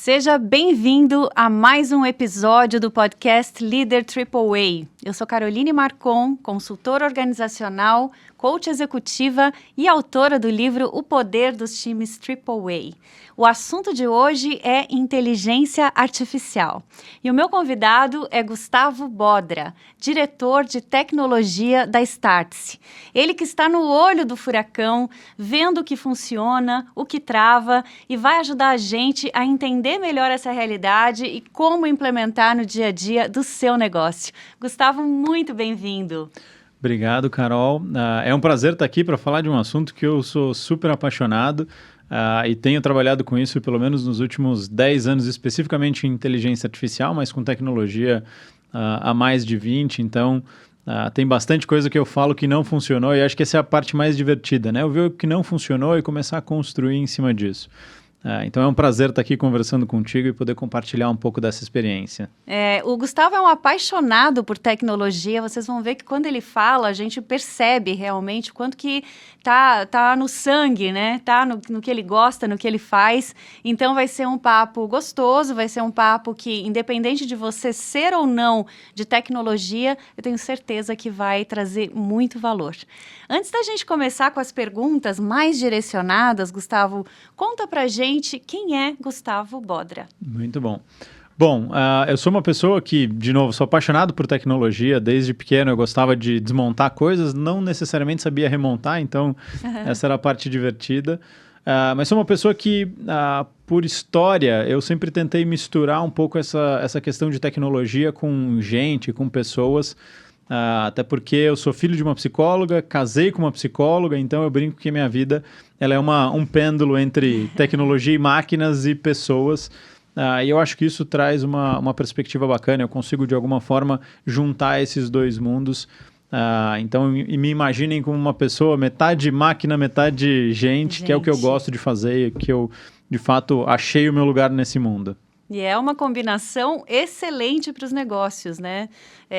Seja bem-vindo a mais um episódio do podcast Líder AAA. Eu sou Caroline Marcon, consultora organizacional, coach executiva e autora do livro O Poder dos Times AAA. O assunto de hoje é inteligência artificial. E o meu convidado é Gustavo Bodra, diretor de tecnologia da Startse. Ele que está no olho do furacão, vendo o que funciona, o que trava e vai ajudar a gente a entender melhor essa realidade e como implementar no dia a dia do seu negócio. Gustavo, muito bem-vindo. Obrigado, Carol. É um prazer estar aqui para falar de um assunto que eu sou super apaixonado e tenho trabalhado com isso pelo menos nos últimos 10 anos, especificamente em inteligência artificial, mas com tecnologia há mais de 20, então tem bastante coisa que eu falo que não funcionou e acho que essa é a parte mais divertida, né? Eu ver o que não funcionou e começar a construir em cima disso. Então é um prazer estar aqui conversando contigo e poder compartilhar um pouco dessa experiência. O Gustavo é um apaixonado por tecnologia. Vocês vão ver que quando ele fala, a gente percebe realmente o quanto que tá no sangue, né? Tá no que ele gosta, no que ele faz. Então vai ser um papo gostoso, vai ser um papo que, independente de você ser ou não de tecnologia, eu tenho certeza que vai trazer muito valor. Antes da gente começar com as perguntas mais direcionadas, Gustavo, conta pra gente quem é Gustavo Bodra. Muito bom. Bom, eu sou uma pessoa que, de novo, sou apaixonado por tecnologia. Desde pequeno eu gostava de desmontar coisas, não necessariamente sabia remontar, então essa era a parte divertida. Mas sou uma pessoa que, por história, eu sempre tentei misturar um pouco essa questão de tecnologia com gente, com pessoas. Até porque eu sou filho de uma psicóloga, casei com uma psicóloga, então eu brinco que a minha vida ela é um pêndulo entre tecnologia e máquinas e pessoas. E eu acho que isso traz uma perspectiva bacana, eu consigo de alguma forma juntar esses dois mundos. Então me imaginem como uma pessoa metade máquina, metade gente, que é o que eu gosto de fazer, que eu de fato achei o meu lugar nesse mundo. E é uma combinação excelente para os negócios, né?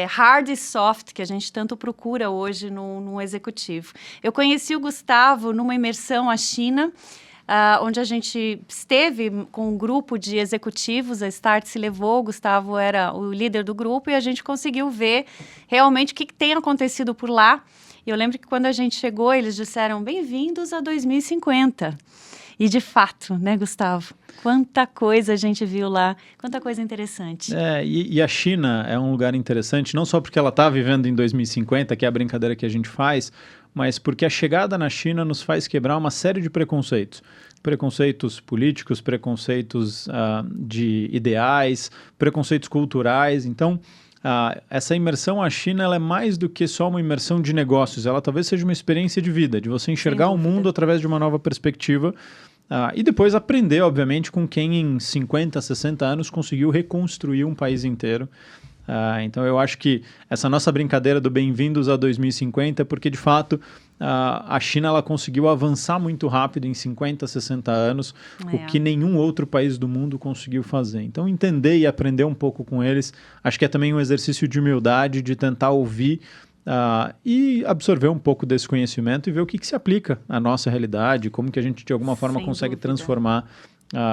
Hard e soft, que a gente tanto procura hoje num executivo. Eu conheci o Gustavo numa imersão à China, onde a gente esteve com um grupo de executivos, a Startse levou, o Gustavo era o líder do grupo, e a gente conseguiu ver realmente o que tem acontecido por lá. E eu lembro que quando a gente chegou, eles disseram, bem-vindos a 2050. E de fato, né, Gustavo? Quanta coisa a gente viu lá, quanta coisa interessante. E a China é um lugar interessante, não só porque ela está vivendo em 2050, que é a brincadeira que a gente faz, mas porque a chegada na China nos faz quebrar uma série de preconceitos. Preconceitos políticos, preconceitos de ideais, preconceitos culturais. Então, essa imersão à China ela é mais do que só uma imersão de negócios. Ela talvez seja uma experiência de vida, de você enxergar o mundo através de uma nova perspectiva e depois aprender, obviamente, com quem em 50, 60 anos conseguiu reconstruir um país inteiro. Então eu acho que essa nossa brincadeira do bem-vindos a 2050 é porque, de fato, a China ela conseguiu avançar muito rápido em 50, 60 anos, o que nenhum outro país do mundo conseguiu fazer. Então entender e aprender um pouco com eles, acho que é também um exercício de humildade, de tentar ouvir e absorver um pouco desse conhecimento e ver o que se aplica à nossa realidade, como que a gente de alguma forma consegue transformar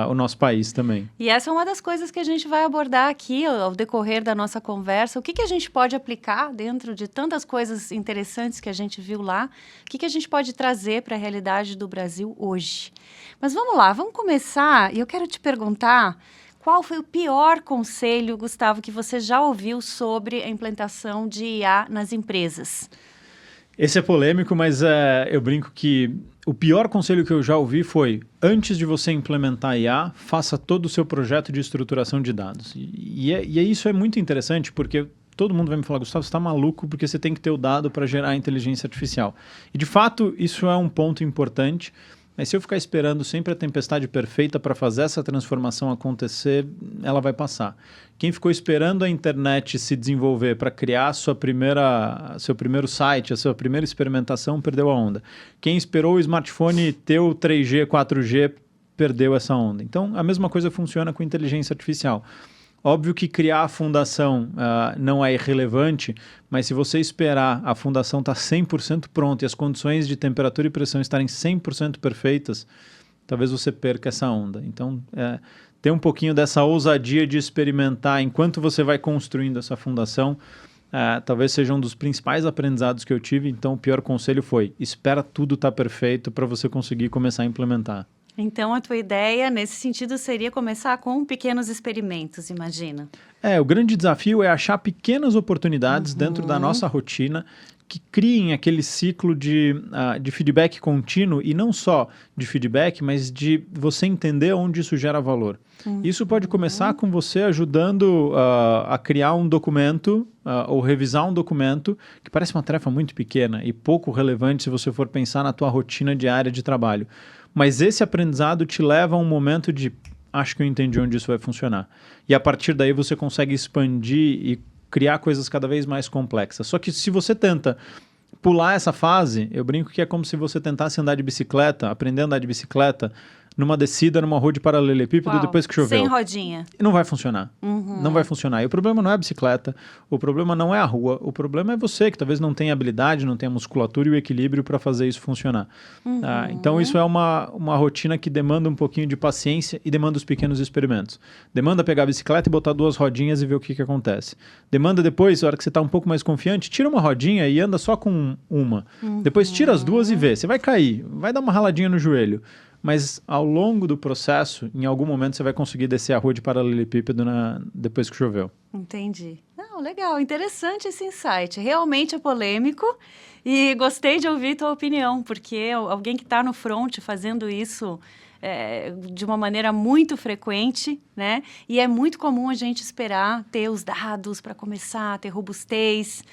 o nosso país também. E essa é uma das coisas que a gente vai abordar aqui ao decorrer da nossa conversa. O que a gente pode aplicar dentro de tantas coisas interessantes que a gente viu lá? O que a gente pode trazer para a realidade do Brasil hoje? Mas vamos lá, vamos começar. E eu quero te perguntar, qual foi o pior conselho, Gustavo, que você já ouviu sobre a implantação de IA nas empresas? Esse é polêmico, mas eu brinco que o pior conselho que eu já ouvi foi: antes de você implementar IA, faça todo o seu projeto de estruturação de dados. E isso é muito interessante, porque todo mundo vai me falar, Gustavo, você está maluco porque você tem que ter o dado para gerar inteligência artificial. E, de fato, isso é um ponto importante. Mas se eu ficar esperando sempre a tempestade perfeita para fazer essa transformação acontecer, ela vai passar. Quem ficou esperando a internet se desenvolver para criar seu primeiro site, a sua primeira experimentação, perdeu a onda. Quem esperou o smartphone ter o 3G, 4G, perdeu essa onda. Então, a mesma coisa funciona com inteligência artificial. Óbvio que criar a fundação não é irrelevante, mas se você esperar a fundação estar 100% pronta e as condições de temperatura e pressão estarem 100% perfeitas, talvez você perca essa onda. Então, ter um pouquinho dessa ousadia de experimentar enquanto você vai construindo essa fundação, talvez seja um dos principais aprendizados que eu tive. Então, o pior conselho foi: espera tudo estar perfeito para você conseguir começar a implementar. Então, a tua ideia, nesse sentido, seria começar com pequenos experimentos, imagina. O grande desafio é achar pequenas oportunidades dentro da nossa rotina que criem aquele ciclo de feedback contínuo, e não só de feedback, mas de você entender onde isso gera valor. Isso pode começar com você ajudando a criar um documento ou revisar um documento, que parece uma tarefa muito pequena e pouco relevante se você for pensar na tua rotina diária de trabalho. Mas esse aprendizado te leva a um momento de: acho que eu entendi onde isso vai funcionar. E a partir daí você consegue expandir e criar coisas cada vez mais complexas. Só que se você tenta pular essa fase, eu brinco que é como se você tentasse andar de bicicleta, aprender a andar de bicicleta, numa descida, numa rua de paralelepípedo, depois que choveu. Sem rodinha. E não vai funcionar. Não vai funcionar. E o problema não é a bicicleta, o problema não é a rua, o problema é você, que talvez não tenha habilidade, não tenha musculatura e o equilíbrio para fazer isso funcionar. Então, isso é uma rotina que demanda um pouquinho de paciência e demanda os pequenos experimentos. Demanda pegar a bicicleta e botar 2 rodinhas e ver o que acontece. Demanda depois, na hora que você está um pouco mais confiante, tira uma rodinha e anda só com uma. Depois tira as 2 e vê. Você vai cair, vai dar uma raladinha no joelho. Mas ao longo do processo, em algum momento você vai conseguir descer a rua de paralelepípedo depois que choveu. Entendi. Não, legal, interessante esse insight. Realmente é polêmico e gostei de ouvir tua opinião, porque alguém que está no front fazendo isso de uma maneira muito frequente, né? E é muito comum a gente esperar ter os dados para começar, ter robustez.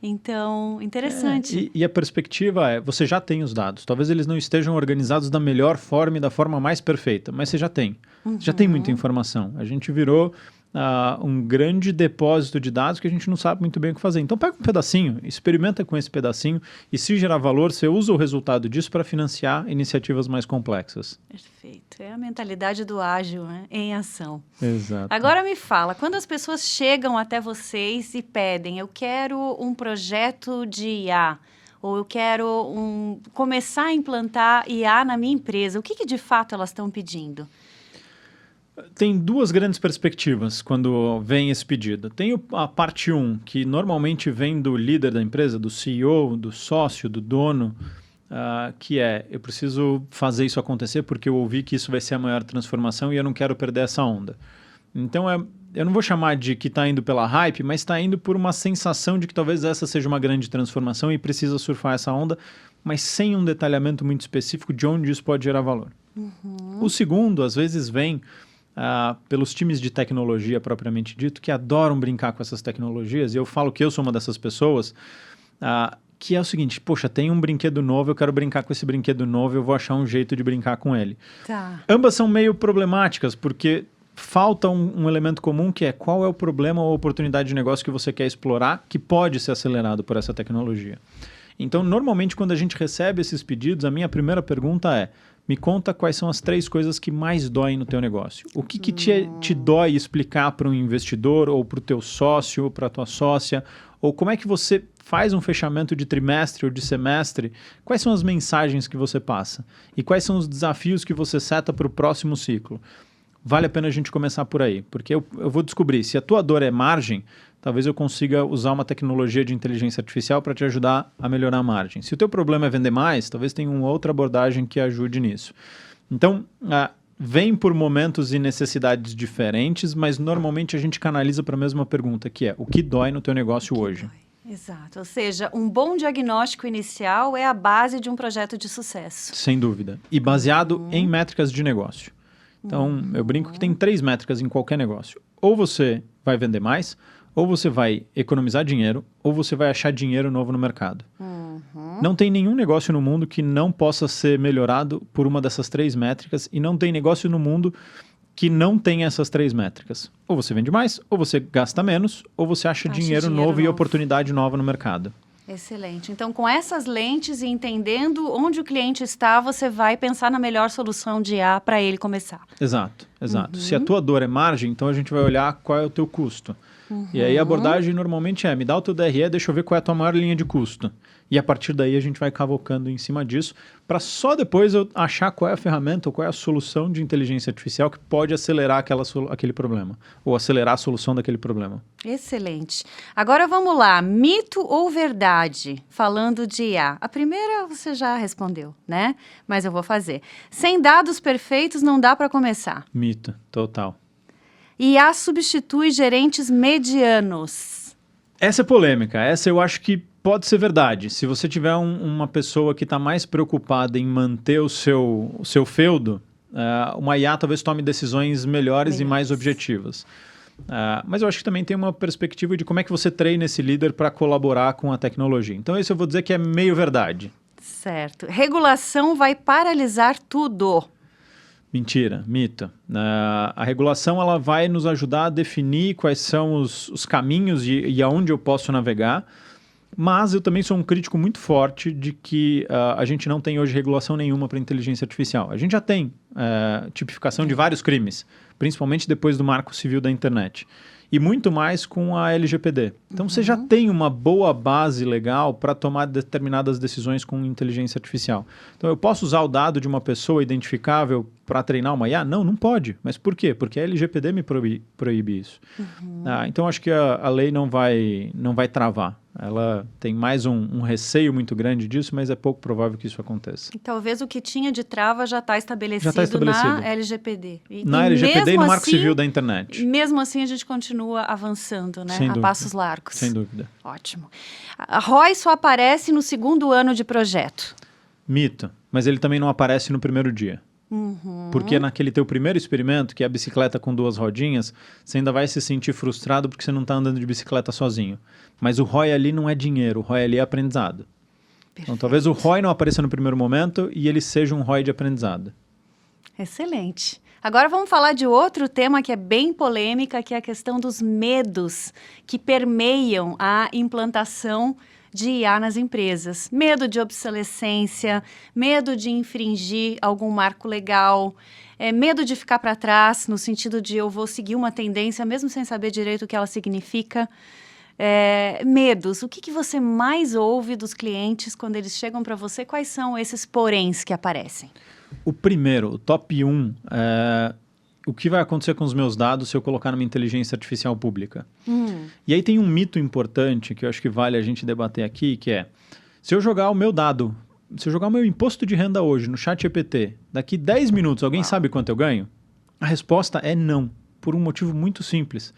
Então, interessante. E a perspectiva é: você já tem os dados. Talvez eles não estejam organizados da melhor forma e da forma mais perfeita, mas você já tem. Você já tem muita informação. A gente virou um grande depósito de dados que a gente não sabe muito bem o que fazer. Então, pega um pedacinho, experimenta com esse pedacinho e, se gerar valor, você usa o resultado disso para financiar iniciativas mais complexas. Perfeito. É a mentalidade do ágil, né? Em ação. Exato. Agora me fala, quando as pessoas chegam até vocês e pedem: eu quero um projeto de IA, ou eu quero começar a implantar IA na minha empresa, o que de fato elas estão pedindo? Tem 2 grandes perspectivas quando vem esse pedido. Tem a parte 1, que normalmente vem do líder da empresa, do CEO, do sócio, do dono, que é: eu preciso fazer isso acontecer porque eu ouvi que isso vai ser a maior transformação e eu não quero perder essa onda. Então, eu não vou chamar de que está indo pela hype, mas está indo por uma sensação de que talvez essa seja uma grande transformação e precisa surfar essa onda, mas sem um detalhamento muito específico de onde isso pode gerar valor. O segundo, às vezes, vem pelos times de tecnologia propriamente dito, que adoram brincar com essas tecnologias, e eu falo que eu sou uma dessas pessoas, que é o seguinte: poxa, tem um brinquedo novo, eu quero brincar com esse brinquedo novo, eu vou achar um jeito de brincar com ele. Tá. Ambas são meio problemáticas, porque falta um elemento comum, que é: qual é o problema ou oportunidade de negócio que você quer explorar, que pode ser acelerado por essa tecnologia. Então, normalmente, quando a gente recebe esses pedidos, a minha primeira pergunta é: me conta quais são as 3 coisas que mais doem no teu negócio. O que te dói explicar para um investidor, ou para o teu sócio, ou para a tua sócia, ou como é que você faz um fechamento de trimestre ou de semestre? Quais são as mensagens que você passa? E quais são os desafios que você seta para o próximo ciclo? Vale a pena a gente começar por aí, porque eu vou descobrir se a tua dor é margem. Talvez eu consiga usar uma tecnologia de inteligência artificial para te ajudar a melhorar a margem. Se o teu problema é vender mais, talvez tenha uma outra abordagem que ajude nisso. Então, vem por momentos e necessidades diferentes, mas normalmente a gente canaliza para a mesma pergunta, que é: o que dói no teu negócio hoje? Exato. Ou seja, um bom diagnóstico inicial é a base de um projeto de sucesso. Sem dúvida. E baseado em métricas de negócio. Então, eu brinco que tem 3 métricas em qualquer negócio. Ou você vai vender mais, ou você vai economizar dinheiro, ou você vai achar dinheiro novo no mercado. Não tem nenhum negócio no mundo que não possa ser melhorado por uma dessas 3 métricas, e não tem negócio no mundo que não tenha essas 3 métricas. Ou você vende mais, ou você gasta menos, ou você acha dinheiro novo e oportunidade nova no mercado. Excelente. Então, com essas lentes e entendendo onde o cliente está, você vai pensar na melhor solução de IA para ele começar. Exato. exato. Se a tua dor é margem, então a gente vai olhar qual é o teu custo. E aí a abordagem normalmente me dá o teu DRE, deixa eu ver qual é a tua maior linha de custo. E a partir daí a gente vai cavocando em cima disso, para só depois eu achar qual é a ferramenta ou qual é a solução de inteligência artificial que pode acelerar aquele problema, ou acelerar a solução daquele problema. Excelente. Agora vamos lá, mito ou verdade? Falando de IA. A primeira você já respondeu, né? Mas eu vou fazer. Sem dados perfeitos não dá para começar. Mito, total. IA substitui gerentes medianos. Essa é polêmica, essa eu acho que pode ser verdade. Se você tiver uma pessoa que está mais preocupada em manter o seu feudo, uma IA talvez tome decisões melhores e mais objetivas. Mas eu acho que também tem uma perspectiva de como é que você treina esse líder para colaborar com a tecnologia. Então, isso eu vou dizer que é meio verdade. Certo. Regulação vai paralisar tudo. Mentira, mito. A regulação ela vai nos ajudar a definir quais são os caminhos e aonde eu posso navegar, mas eu também sou um crítico muito forte de que a gente não tem hoje regulação nenhuma para inteligência artificial. A gente já tem tipificação de vários crimes, principalmente depois do Marco Civil da Internet. E muito mais com a LGPD. Então, você já tem uma boa base legal para tomar determinadas decisões com inteligência artificial. Então, eu posso usar o dado de uma pessoa identificável para treinar uma IA? Não, não pode. Mas por quê? Porque a LGPD me proíbe isso. Então, acho que a lei não vai travar. Ela tem mais um receio muito grande disso, mas é pouco provável que isso aconteça. E talvez o que tinha de trava já está estabelecido na LGPD. Na LGPD e no Marco Civil da Internet. Mesmo assim, a gente continua avançando, né? A passos largos. Sem dúvida. Ótimo. A ROI só aparece no segundo ano de projeto. Mito. Mas ele também não aparece no primeiro dia. Porque naquele teu primeiro experimento, que é a bicicleta com 2 rodinhas, você ainda vai se sentir frustrado porque você não está andando de bicicleta sozinho. Mas o ROI ali não é dinheiro, o ROI ali é aprendizado. Perfeito. Então talvez o ROI não apareça no primeiro momento e ele seja um ROI de aprendizado. Excelente. Agora vamos falar de outro tema que é bem polêmica, que é a questão dos medos que permeiam a implantação de IA nas empresas. Medo de obsolescência, medo de infringir algum marco legal, medo de ficar para trás, no sentido de eu vou seguir uma tendência, mesmo sem saber direito o que ela significa. Medos. O que você mais ouve dos clientes quando eles chegam para você? Quais são esses poréns que aparecem? O primeiro, o top 1, o que vai acontecer com os meus dados se eu colocar numa inteligência artificial pública? E aí tem um mito importante que eu acho que vale a gente debater aqui, que é, se eu jogar o meu dado, se eu jogar o meu imposto de renda hoje no ChatGPT, daqui 10 minutos alguém sabe quanto eu ganho? A resposta é não, por um motivo muito simples.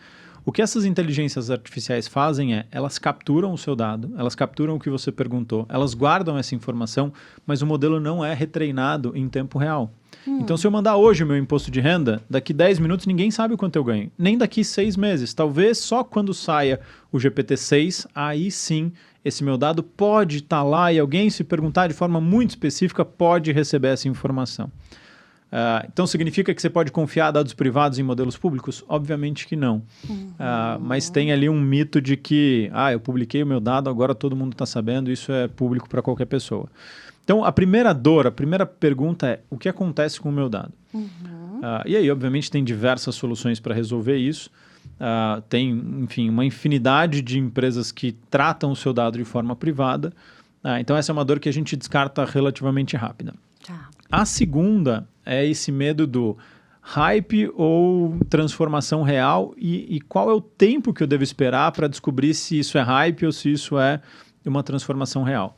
O que essas inteligências artificiais fazem elas capturam o seu dado, elas capturam o que você perguntou, elas guardam essa informação, mas o modelo não é retreinado em tempo real. Então, se eu mandar hoje o meu imposto de renda, daqui 10 minutos ninguém sabe o quanto eu ganho. Nem daqui 6 meses. Talvez só quando saia o GPT-6, aí sim, esse meu dado pode estar lá e alguém se perguntar de forma muito específica pode receber essa informação. Então, significa que você pode confiar dados privados em modelos públicos? Obviamente que não. Mas tem ali um mito de que, eu publiquei o meu dado, agora todo mundo está sabendo, isso é público para qualquer pessoa. Então, a primeira pergunta é, o que acontece com o meu dado? E aí, obviamente, tem diversas soluções para resolver isso. Tem, enfim, uma infinidade de empresas que tratam o seu dado de forma privada. Então, essa é uma dor que a gente descarta relativamente rápida. A segunda é esse medo do hype ou transformação real e qual é o tempo que eu devo esperar para descobrir se isso é hype ou se isso é uma transformação real.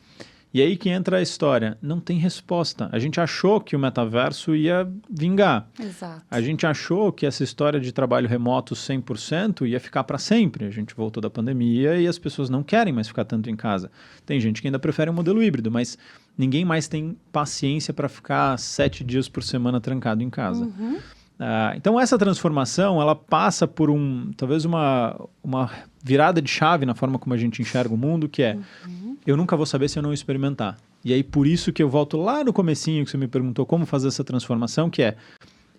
E aí que entra a história. Não tem resposta. A gente achou que o metaverso ia vingar. Exato. A gente achou que essa história de trabalho remoto 100% ia ficar para sempre. A gente voltou da pandemia e as pessoas não querem mais ficar tanto em casa. Tem gente que ainda prefere um modelo híbrido, mas ninguém mais tem paciência para ficar 7 dias por semana trancado em casa. Então, essa transformação, ela passa por talvez uma virada de chave na forma como a gente enxerga o mundo, que é, eu nunca vou saber se eu não experimentar. E aí, por isso que eu volto lá no comecinho, que você me perguntou como fazer essa transformação, que é,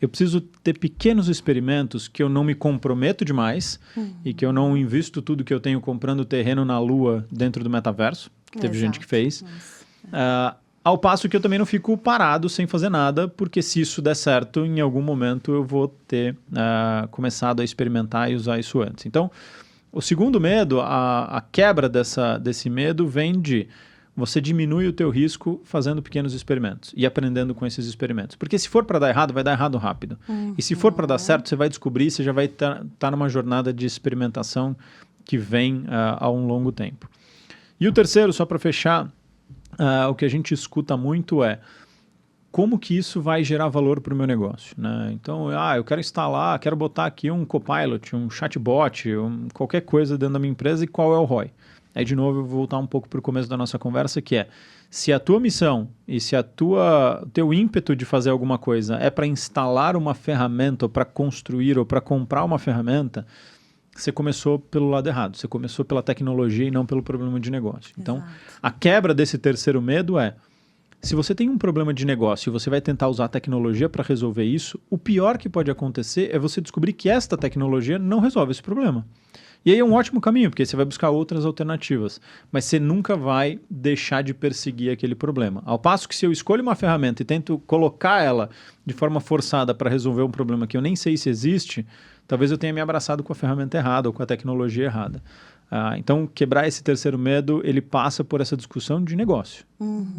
eu preciso ter pequenos experimentos que eu não me comprometo demais e que eu não invisto tudo que eu tenho comprando terreno na Lua dentro do metaverso, que teve gente que fez. Ao passo que eu também não fico parado sem fazer nada, porque se isso der certo, em algum momento eu vou ter começado a experimentar e usar isso antes. Então, o segundo medo, a quebra desse medo vem de você diminui o teu risco fazendo pequenos experimentos e aprendendo com esses experimentos. Porque se for para dar errado, vai dar errado rápido. E se for para dar certo, você vai descobrir, você já vai estar numa jornada de experimentação que vem a um longo tempo. E o terceiro, só para fechar, o que a gente escuta muito é como que isso vai gerar valor para o meu negócio, né? Então, eu quero instalar, quero botar aqui um Copilot, um chatbot, qualquer coisa dentro da minha empresa e qual é o ROI? Aí, de novo, eu vou voltar um pouco para o começo da nossa conversa, que é, se a tua missão e se o teu ímpeto de fazer alguma coisa é para instalar uma ferramenta, ou para construir, ou para comprar uma ferramenta, você começou pelo lado errado. Você começou pela tecnologia e não pelo problema de negócio. Então, a quebra desse terceiro medo é, se você tem um problema de negócio e você vai tentar usar a tecnologia para resolver isso, o pior que pode acontecer é você descobrir que esta tecnologia não resolve esse problema. E aí é um ótimo caminho, porque você vai buscar outras alternativas, mas você nunca vai deixar de perseguir aquele problema. Ao passo que se eu escolho uma ferramenta e tento colocar ela de forma forçada para resolver um problema que eu nem sei se existe, talvez eu tenha me abraçado com a ferramenta errada ou com a tecnologia errada. Então, quebrar esse terceiro medo, ele passa por essa discussão de negócio.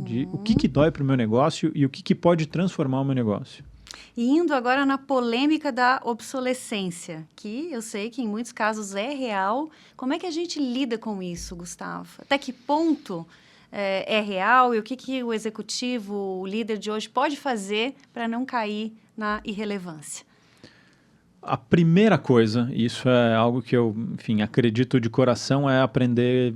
De o que dói para o meu negócio e o que pode transformar o meu negócio. E indo agora na polêmica da obsolescência, que eu sei que em muitos casos é real. Como é que a gente lida com isso, Gustavo? Até que ponto é real e o que o executivo, o líder de hoje pode fazer para não cair na irrelevância? A primeira coisa, e isso é algo que eu, enfim, acredito de coração, é aprender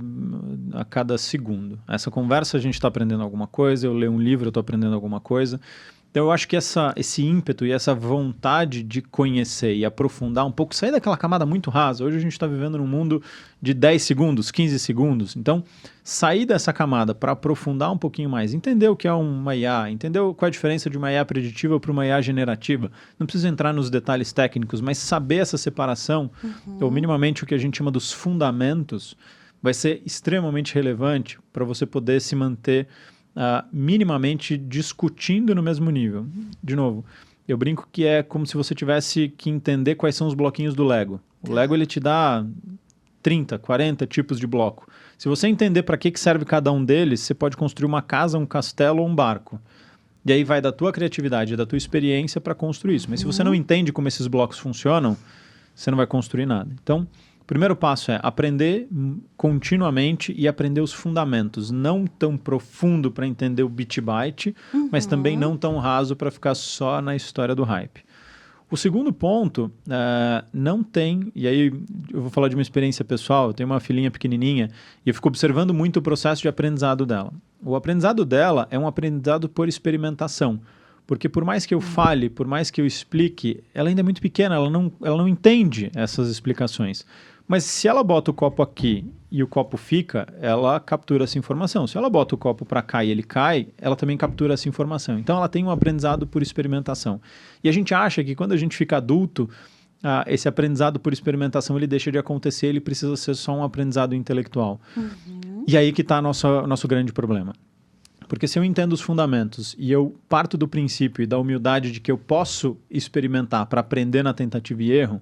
a cada segundo. Essa conversa a gente está aprendendo alguma coisa, eu leio um livro, eu estou aprendendo alguma coisa. Então eu acho que esse ímpeto e essa vontade de conhecer e aprofundar um pouco, sair daquela camada muito rasa. Hoje a gente está vivendo num mundo de 10 segundos, 15 segundos. Então, sair dessa camada para aprofundar um pouquinho mais, entender o que é uma IA, entender qual é a diferença de uma IA preditiva para uma IA generativa. Não precisa entrar nos detalhes técnicos, mas saber essa separação, ou minimamente o que a gente chama dos fundamentos, vai ser extremamente relevante para você poder se manter minimamente discutindo no mesmo nível. De novo, eu brinco que é como se você tivesse que entender quais são os bloquinhos do Lego. O Lego ele te dá 30, 40 tipos de bloco. Se você entender para que serve cada um deles, você pode construir uma casa, um castelo ou um barco. E aí vai da tua criatividade, da tua experiência para construir isso. Mas se você não entende como esses blocos funcionam, você não vai construir nada. Então, o primeiro passo é aprender continuamente e aprender os fundamentos. Não tão profundo para entender o bit-byte, mas também não tão raso para ficar só na história do hype. O segundo ponto, não tem... E aí eu vou falar de uma experiência pessoal. Eu tenho uma filhinha pequenininha e eu fico observando muito o processo de aprendizado dela. O aprendizado dela é um aprendizado por experimentação. Porque por mais que eu fale, por mais que eu explique, ela ainda é muito pequena, ela não entende essas explicações. Mas se ela bota o copo aqui e o copo fica, ela captura essa informação. Se ela bota o copo para cá e ele cai, ela também captura essa informação. Então ela tem um aprendizado por experimentação. E a gente acha que quando a gente fica adulto, esse aprendizado por experimentação ele deixa de acontecer, ele precisa ser só um aprendizado intelectual. E aí que está nosso grande problema. Porque se eu entendo os fundamentos e eu parto do princípio e da humildade de que eu posso experimentar para aprender na tentativa e erro,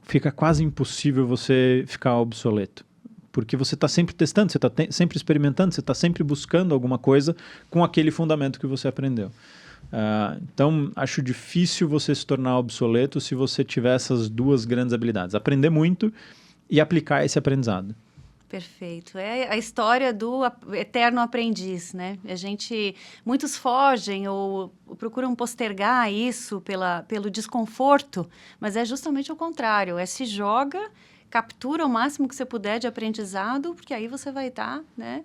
fica quase impossível você ficar obsoleto. Porque você está sempre testando, você está sempre experimentando, você está sempre buscando alguma coisa com aquele fundamento que você aprendeu. Então, acho difícil você se tornar obsoleto se você tiver essas duas grandes habilidades. Aprender muito e aplicar esse aprendizado. Perfeito. É a história do eterno aprendiz, né? Muitos fogem ou procuram postergar isso pelo desconforto, mas é justamente o contrário. Se joga, captura o máximo que você puder de aprendizado, porque aí você vai estar, né,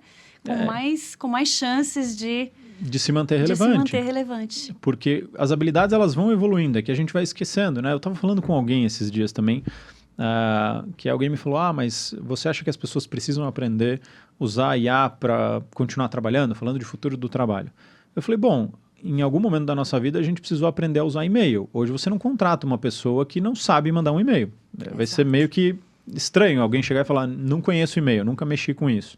com mais chances de se manter relevante. De se manter relevante. Porque as habilidades elas vão evoluindo, é que a gente vai esquecendo, né? Eu estava falando com alguém esses dias também, que alguém me falou, mas você acha que as pessoas precisam aprender a usar a IA para continuar trabalhando, falando de futuro do trabalho? Eu falei, bom, em algum momento da nossa vida a gente precisou aprender a usar e-mail. Hoje você não contrata uma pessoa que não sabe mandar um e-mail. Vai ser meio que estranho alguém chegar e falar, não conheço e-mail, nunca mexi com isso.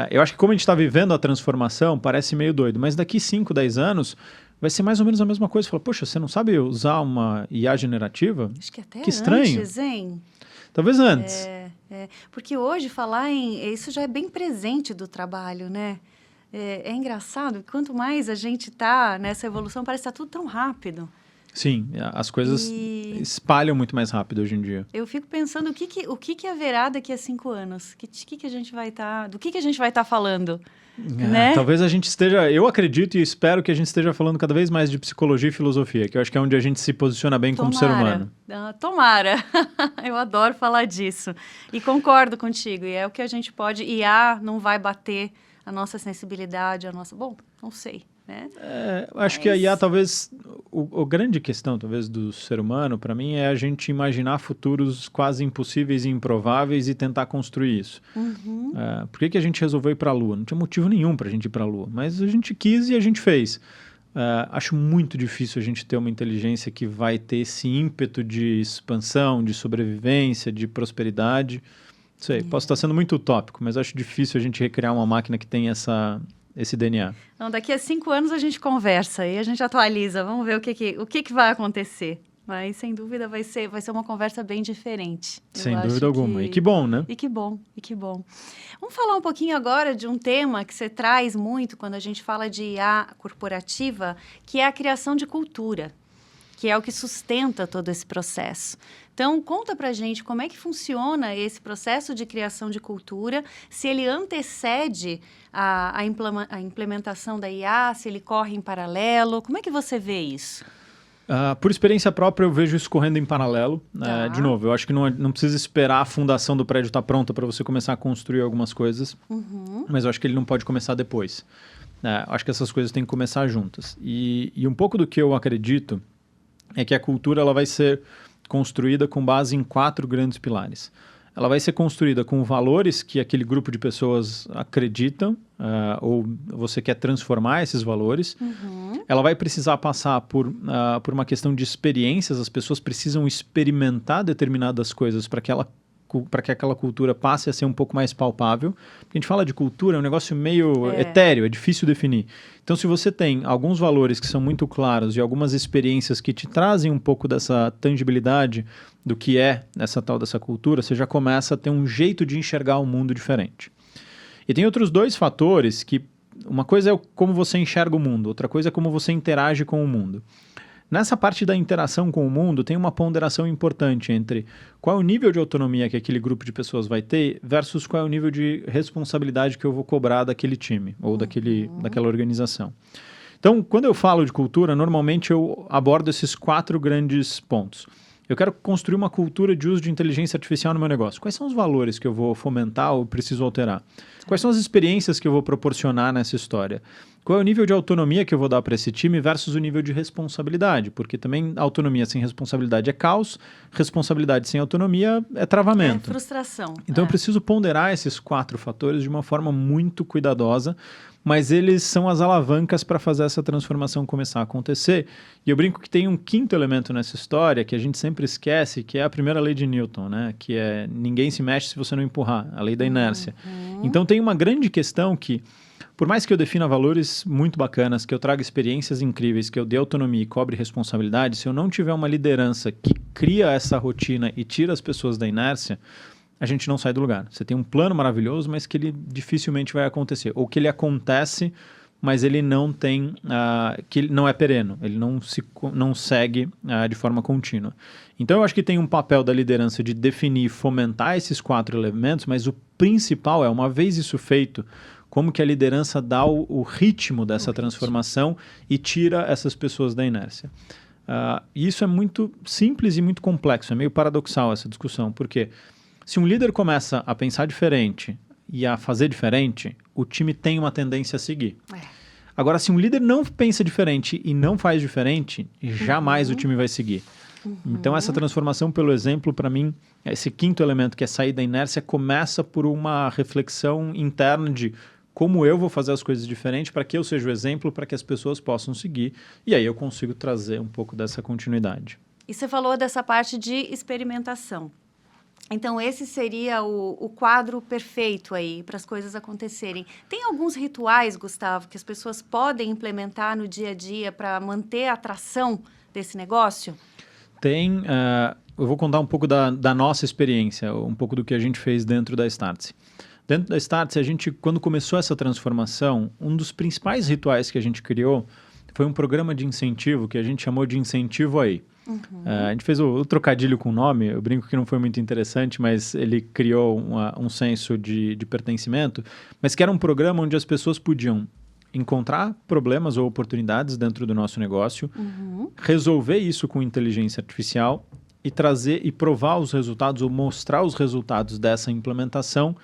Eu acho que como a gente está vivendo a transformação, parece meio doido, mas daqui 5, 10 anos vai ser mais ou menos a mesma coisa. Fala, poxa, você não sabe usar uma IA generativa? Acho que até que estranho. antes, hein? Talvez antes. Porque hoje falar isso já é bem presente do trabalho, né? É engraçado, quanto mais a gente está nessa evolução, parece que está tudo tão rápido. Sim, as coisas espalham muito mais rápido hoje em dia. Eu fico pensando o que haverá daqui a 5 anos? Que a gente vai estar... Do que a gente vai estar falando? Né? Talvez a gente esteja... Eu acredito e espero que a gente esteja falando cada vez mais de psicologia e filosofia, que eu acho que é onde a gente se posiciona bem como ser humano. Tomara! Eu adoro falar disso. E concordo contigo. E é o que a gente pode... IA não vai bater a nossa sensibilidade, a nossa... Bom, não sei. Né? Acho que a IA talvez, a grande questão talvez do ser humano, para mim, é a gente imaginar futuros quase impossíveis e improváveis e tentar construir isso. Por que a gente resolveu ir para a Lua? Não tinha motivo nenhum para a gente ir para a Lua, mas a gente quis e a gente fez. Acho muito difícil a gente ter uma inteligência que vai ter esse ímpeto de expansão, de sobrevivência, de prosperidade. Não sei, posso estar sendo muito utópico, mas acho difícil a gente recriar uma máquina que tem esse DNA. Não, daqui a 5 anos a gente conversa e a gente atualiza, vamos ver o que vai acontecer. Mas, sem dúvida, vai ser uma conversa bem diferente. Sem dúvida alguma. E que bom, né? E que bom. Vamos falar um pouquinho agora de um tema que você traz muito quando a gente fala de IA corporativa, que é a criação de cultura, que é o que sustenta todo esse processo. Então, conta pra gente como é que funciona esse processo de criação de cultura, se ele antecede a implementação da IA, se ele corre em paralelo, como é que você vê isso? Por experiência própria, eu vejo isso correndo em paralelo. De novo, eu acho que não precisa esperar a fundação do prédio estar pronta para você começar a construir algumas coisas, mas eu acho que ele não pode começar depois. Acho que essas coisas têm que começar juntas. E um pouco do que eu acredito é que a cultura ela vai ser construída com base em 4 grandes pilares. Ela vai ser construída com valores que aquele grupo de pessoas acreditam, ou você quer transformar esses valores. Ela vai precisar passar por uma questão de experiências, as pessoas precisam experimentar determinadas coisas para que aquela cultura passe a ser um pouco mais palpável. Porque a gente fala de cultura, é um negócio meio etéreo, é difícil definir. Então, se você tem alguns valores que são muito claros e algumas experiências que te trazem um pouco dessa tangibilidade do que é dessa cultura, você já começa a ter um jeito de enxergar o mundo diferente. E tem outros 2 fatores que... Uma coisa é como você enxerga o mundo, outra coisa é como você interage com o mundo. Nessa parte da interação com o mundo, tem uma ponderação importante entre qual é o nível de autonomia que aquele grupo de pessoas vai ter versus qual é o nível de responsabilidade que eu vou cobrar daquele time ou daquela organização. Então, quando eu falo de cultura, normalmente eu abordo esses 4 grandes pontos. Eu quero construir uma cultura de uso de inteligência artificial no meu negócio. Quais são os valores que eu vou fomentar ou preciso alterar? Quais são as experiências que eu vou proporcionar nessa história? Qual é o nível de autonomia que eu vou dar para esse time versus o nível de responsabilidade? Porque também autonomia sem responsabilidade é caos, responsabilidade sem autonomia é travamento. É frustração. Então eu preciso ponderar esses 4 fatores de uma forma muito cuidadosa, mas eles são as alavancas para fazer essa transformação começar a acontecer. E eu brinco que tem um 5º elemento nessa história que a gente sempre esquece, que é a primeira lei de Newton, né? Que é ninguém se mexe se você não empurrar, a lei da inércia. Então tem uma grande questão que, por mais que eu defina valores muito bacanas, que eu traga experiências incríveis, que eu dê autonomia e cobre responsabilidade, se eu não tiver uma liderança que cria essa rotina e tira as pessoas da inércia, a gente não sai do lugar. Você tem um plano maravilhoso, mas que ele dificilmente vai acontecer. Ou que ele acontece, mas ele não tem, que ele não é pereno, ele não segue de forma contínua. Então eu acho que tem um papel da liderança de definir e fomentar esses 4 elementos, mas o principal é, uma vez isso feito, como que a liderança dá o ritmo dessa transformação e tira essas pessoas da inércia. E isso é muito simples e muito complexo, é meio paradoxal essa discussão, porque se um líder começa a pensar diferente e a fazer diferente, o time tem uma tendência a seguir. Agora, se um líder não pensa diferente e não faz diferente, jamais o time vai seguir. Então, essa transformação pelo exemplo, para mim, esse 5º elemento, que é sair da inércia, começa por uma reflexão interna de como eu vou fazer as coisas diferentes para que eu seja o exemplo, para que as pessoas possam seguir. E aí eu consigo trazer um pouco dessa continuidade. E você falou dessa parte de experimentação. Então, esse seria o quadro perfeito aí para as coisas acontecerem. Tem alguns rituais, Gustavo, que as pessoas podem implementar no dia a dia para manter a atração desse negócio? Tem, eu vou contar um pouco da nossa experiência, um pouco do que a gente fez dentro da Startse. Dentro da Startse, a gente, quando começou essa transformação, um dos principais rituais que a gente criou foi um programa de incentivo que a gente chamou de Incentivo aí. A gente fez o trocadilho com o nome, eu brinco que não foi muito interessante, mas ele criou um senso de pertencimento, mas que era um programa onde as pessoas podiam encontrar problemas ou oportunidades dentro do nosso negócio, resolver isso com inteligência artificial e trazer e provar os resultados ou mostrar os resultados dessa implementação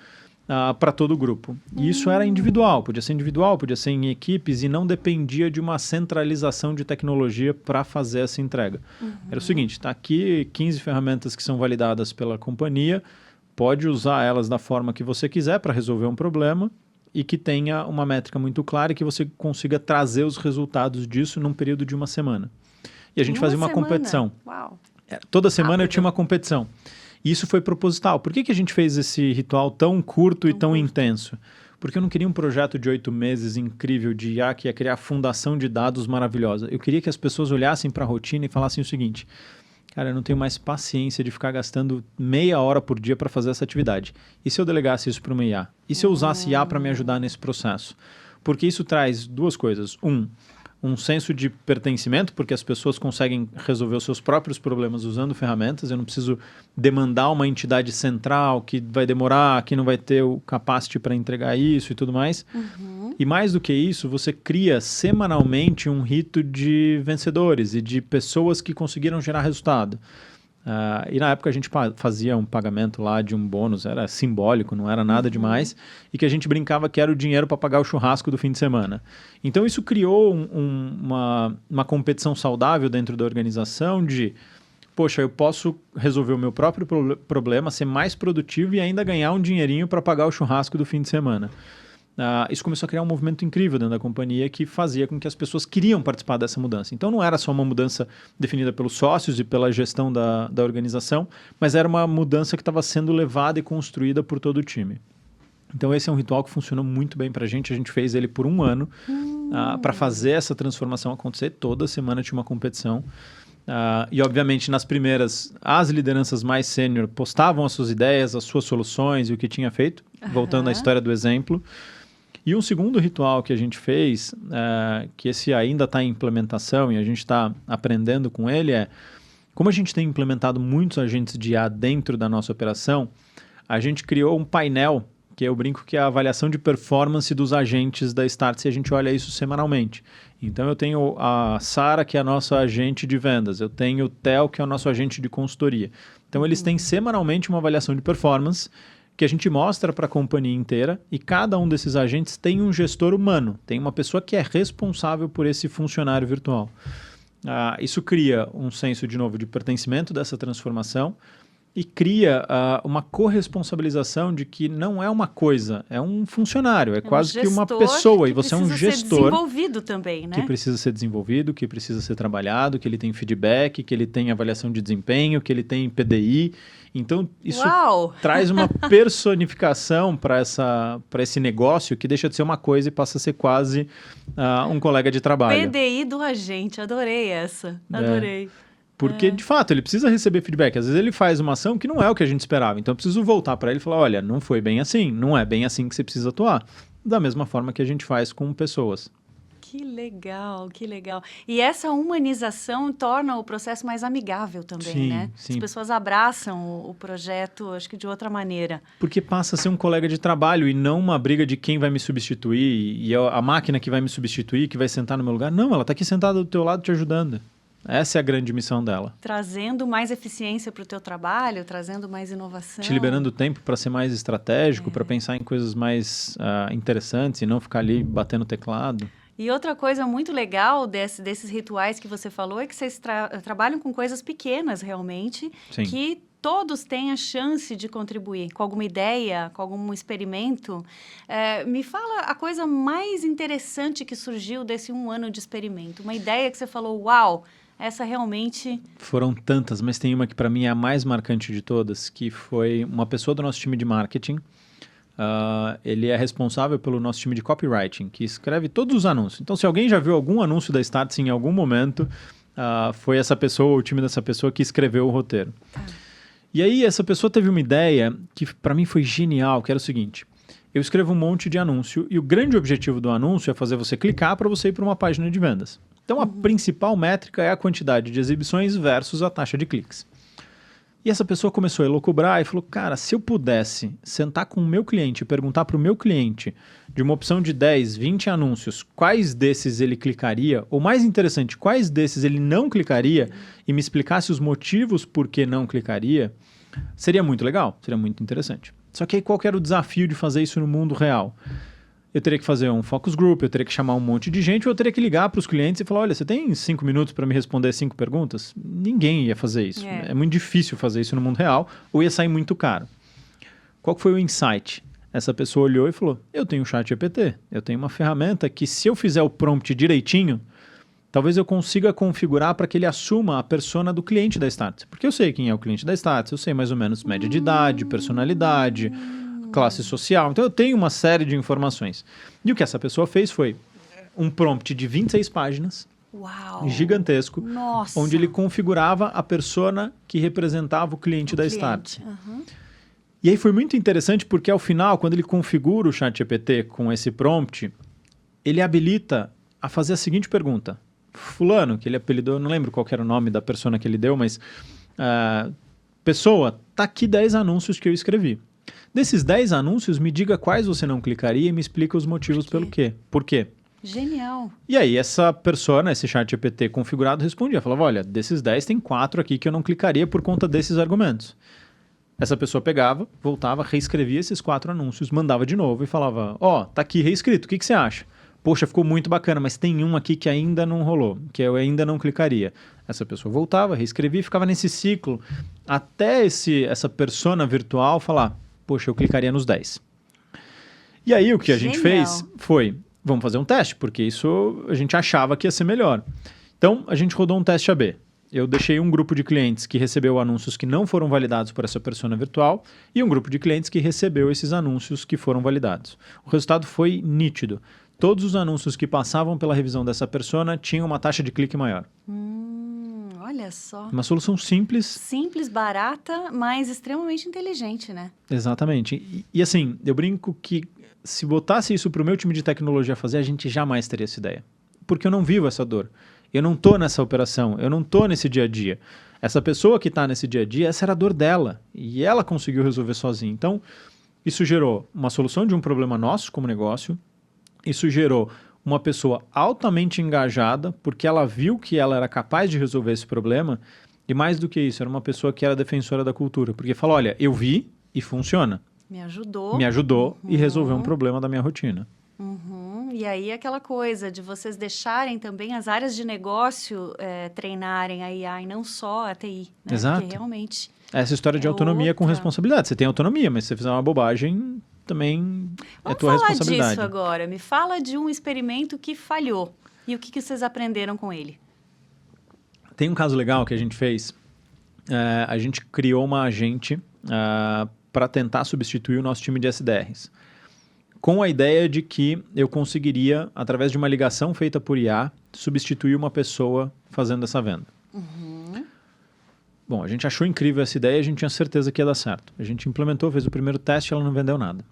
para todo o grupo. E isso era individual, podia ser em equipes e não dependia de uma centralização de tecnologia para fazer essa entrega. Era o seguinte, está aqui 15 ferramentas que são validadas pela companhia, pode usar elas da forma que você quiser para resolver um problema e que tenha uma métrica muito clara e que você consiga trazer os resultados disso num período de uma semana. E a gente fazia uma competição. Uau. Toda semana eu tinha uma competição. E isso foi proposital. Por que a gente fez esse ritual tão curto e tão intenso? Porque eu não queria um projeto de 8 meses incrível de IA que ia criar fundação de dados maravilhosa. Eu queria que as pessoas olhassem para a rotina e falassem o seguinte: cara, eu não tenho mais paciência de ficar gastando meia hora por dia para fazer essa atividade. E se eu delegasse isso para uma IA? E se eu usasse IA para me ajudar nesse processo? Porque isso traz duas coisas. Um senso de pertencimento, porque as pessoas conseguem resolver os seus próprios problemas usando ferramentas. Eu não preciso demandar uma entidade central que vai demorar, que não vai ter o capacity para entregar isso e tudo mais. E mais do que isso, você cria semanalmente um rito de vencedores e de pessoas que conseguiram gerar resultado. E na época a gente fazia um pagamento lá de um bônus, era simbólico, não era nada demais, e que a gente brincava que era o dinheiro para pagar o churrasco do fim de semana. Então isso criou uma competição saudável dentro da organização de, poxa, eu posso resolver o meu próprio problema, ser mais produtivo e ainda ganhar um dinheirinho para pagar o churrasco do fim de semana. Isso começou a criar um movimento incrível dentro da companhia que fazia com que as pessoas queriam participar dessa mudança. Então não era só uma mudança definida pelos sócios e pela gestão da organização, mas era uma mudança que estava sendo levada e construída por todo o time. Então esse é um ritual que funcionou muito bem para a gente fez ele por um ano para fazer essa transformação acontecer. Toda semana tinha uma competição. E obviamente nas primeiras, as lideranças mais sênior postavam as suas ideias, as suas soluções e o que tinha feito, voltando à história do exemplo. E um segundo ritual que a gente fez, que esse ainda está em implementação e a gente está aprendendo com ele, como a gente tem implementado muitos agentes de IA dentro da nossa operação, a gente criou um painel, que eu brinco que é a avaliação de performance dos agentes da Startse, e a gente olha isso semanalmente. Então eu tenho a Sara, que é a nossa agente de vendas, eu tenho o Theo, que é o nosso agente de consultoria. Então eles têm semanalmente uma avaliação de performance, que a gente mostra para a companhia inteira, e cada um desses agentes tem um gestor humano, tem uma pessoa que é responsável por esse funcionário virtual. Isso cria um senso, de novo, de pertencimento dessa transformação e cria uma corresponsabilização de que não é uma coisa, é um funcionário, é quase que uma pessoa, e você é um gestor. Precisa ser desenvolvido também, né? Que precisa ser desenvolvido, que precisa ser trabalhado, que ele tem feedback, que ele tem avaliação de desempenho, que ele tem PDI. Então, isso traz uma personificação para esse negócio que deixa de ser uma coisa e passa a ser quase um colega de trabalho. PDI do agente, adorei essa, adorei. Porque, de fato, ele precisa receber feedback. Às vezes ele faz uma ação que não é o que a gente esperava. Então, eu preciso voltar para ele e falar, olha, não foi bem assim, não é bem assim que você precisa atuar. Da mesma forma que a gente faz com pessoas. Que legal, que legal. E essa humanização torna o processo mais amigável também, né? Sim. As pessoas abraçam o projeto, acho que de outra maneira. Porque passa a ser um colega de trabalho e não uma briga de quem vai me substituir e a máquina que vai me substituir, que vai sentar no meu lugar. Não, ela está aqui sentada do teu lado te ajudando. Essa é a grande missão dela. Trazendo mais eficiência para o teu trabalho, trazendo mais inovação. Te liberando tempo para ser mais estratégico, para pensar em coisas mais interessantes e não ficar ali batendo teclado. E outra coisa muito legal desses rituais que você falou é que vocês trabalham com coisas pequenas realmente, Sim. que todos têm a chance de contribuir com alguma ideia, com algum experimento. Me fala a coisa mais interessante que surgiu desse um ano de experimento. Uma ideia que você falou, uau, essa realmente... Foram tantas, mas tem uma que para mim é a mais marcante de todas, que foi uma pessoa do nosso time de marketing. Ele é responsável pelo nosso time de copywriting, que escreve todos os anúncios. Então, se alguém já viu algum anúncio da Startse em algum momento, foi essa pessoa, o time dessa pessoa que escreveu o roteiro. E aí, essa pessoa teve uma ideia que para mim foi genial, que era o seguinte: eu escrevo um monte de anúncio e o grande objetivo do anúncio é fazer você clicar para você ir para uma página de vendas. Então, a principal métrica é a quantidade de exibições versus a taxa de cliques. E essa pessoa começou a elocubrar e falou, cara, se eu pudesse sentar com o meu cliente e perguntar para o meu cliente de uma opção de 10, 20 anúncios, quais desses ele clicaria, ou mais interessante, quais desses ele não clicaria, e me explicasse os motivos por que não clicaria, seria muito legal, seria muito interessante. Só que aí qual que era o desafio de fazer isso no mundo real? Eu teria que fazer um focus group, eu teria que chamar um monte de gente, ou eu teria que ligar para os clientes e falar, olha, você tem 5 minutos para me responder 5 perguntas? Ninguém ia fazer isso. É muito difícil fazer isso no mundo real, ou ia sair muito caro. Qual foi o insight? Essa pessoa olhou e falou, eu tenho o ChatGPT, eu tenho uma ferramenta que se eu fizer o prompt direitinho, talvez eu consiga configurar para que ele assuma a persona do cliente da Startse. Porque eu sei quem é o cliente da Startse, eu sei mais ou menos média de idade, personalidade, classe social. Então, eu tenho uma série de informações. E o que essa pessoa fez foi um prompt de 26 páginas, gigantesco, onde ele configurava a persona que representava o cliente da Startse. E aí foi muito interessante porque, ao final, quando ele configura o ChatGPT com esse prompt, ele habilita a fazer a seguinte pergunta. Fulano, que ele apelidou, eu não lembro qual era o nome da persona que ele deu, mas... pessoa, tá aqui 10 anúncios que eu escrevi. Desses 10 anúncios, me diga quais você não clicaria e me explica os motivos pelo quê. Por quê? Genial. E aí, essa persona, esse ChatGPT configurado, respondia. Falava, olha, desses 10 tem 4 aqui que eu não clicaria por conta desses argumentos. Essa pessoa pegava, voltava, reescrevia esses 4 anúncios, mandava de novo e falava, tá aqui reescrito, o que você acha? Poxa, ficou muito bacana, mas tem um aqui que ainda não rolou, que eu ainda não clicaria. Essa pessoa voltava, reescrevia e ficava nesse ciclo até essa persona virtual falar, poxa, eu clicaria nos 10. E aí o que a gente fez foi, vamos fazer um teste, porque isso a gente achava que ia ser melhor. Então, a gente rodou um teste AB. Eu deixei um grupo de clientes que recebeu anúncios que não foram validados por essa persona virtual e um grupo de clientes que recebeu esses anúncios que foram validados. O resultado foi nítido. Todos os anúncios que passavam pela revisão dessa persona tinham uma taxa de clique maior. Olha só. Uma solução simples. Simples, barata, mas extremamente inteligente, né? Exatamente. E assim, eu brinco que se botasse isso para o meu time de tecnologia fazer, a gente jamais teria essa ideia. Porque eu não vivo essa dor. Eu não estou nessa operação, eu não estou nesse dia a dia. Essa pessoa que está nesse dia a dia, essa era a dor dela. E ela conseguiu resolver sozinha. Então, isso gerou uma solução de um problema nosso como negócio. Isso gerou uma pessoa altamente engajada, porque ela viu que ela era capaz de resolver esse problema, e mais do que isso, era uma pessoa que era defensora da cultura, porque falou, olha, eu vi e funciona. Me ajudou. Me ajudou e resolveu um problema da minha rotina. E aí aquela coisa de vocês deixarem também as áreas de negócio treinarem a IA e não só a TI, né? Exato. Porque realmente... Essa história de autonomia com responsabilidade. Você tem autonomia, mas se você fizer uma bobagem... também é tua responsabilidade. Vamos falar disso agora. Me fala de um experimento que falhou. E o que vocês aprenderam com ele? Tem um caso legal que a gente fez. A gente criou uma agente para tentar substituir o nosso time de SDRs. Com a ideia de que eu conseguiria, através de uma ligação feita por IA, substituir uma pessoa fazendo essa venda. Bom, a gente achou incrível essa ideia e a gente tinha certeza que ia dar certo. A gente implementou, fez o primeiro teste e ela não vendeu nada.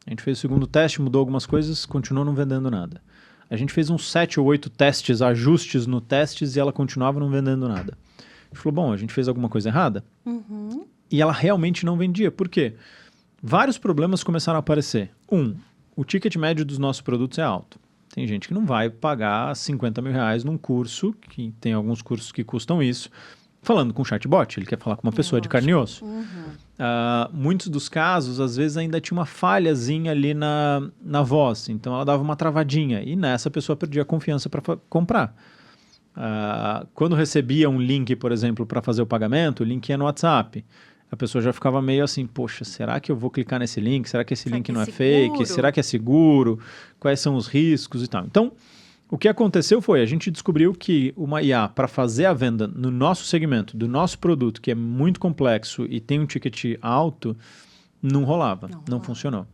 A gente fez o segundo teste, mudou algumas coisas, continuou não vendendo nada. A gente fez uns 7 ou 8 testes, ajustes no testes e ela continuava não vendendo nada. A gente falou, bom, a gente fez alguma coisa errada? E ela realmente não vendia. Por quê? Vários problemas começaram a aparecer. O ticket médio dos nossos produtos é alto. Tem gente que não vai pagar 50 mil reais num curso, que tem alguns cursos que custam isso, falando com chatbot, ele quer falar com uma pessoa de carne e osso. Muitos dos casos, às vezes, ainda tinha uma falhazinha ali na voz. Então, ela dava uma travadinha. E nessa, a pessoa perdia a confiança para comprar. Quando recebia um link, por exemplo, para fazer o pagamento, o link ia no WhatsApp. A pessoa já ficava meio assim, poxa, será que eu vou clicar nesse link? Será que esse link não é fake? Será que é seguro? Quais são os riscos e tal? Então, O que aconteceu foi, a gente descobriu que uma IA, para fazer a venda no nosso segmento, do nosso produto, que é muito complexo e tem um ticket alto, não rolava, não funcionou.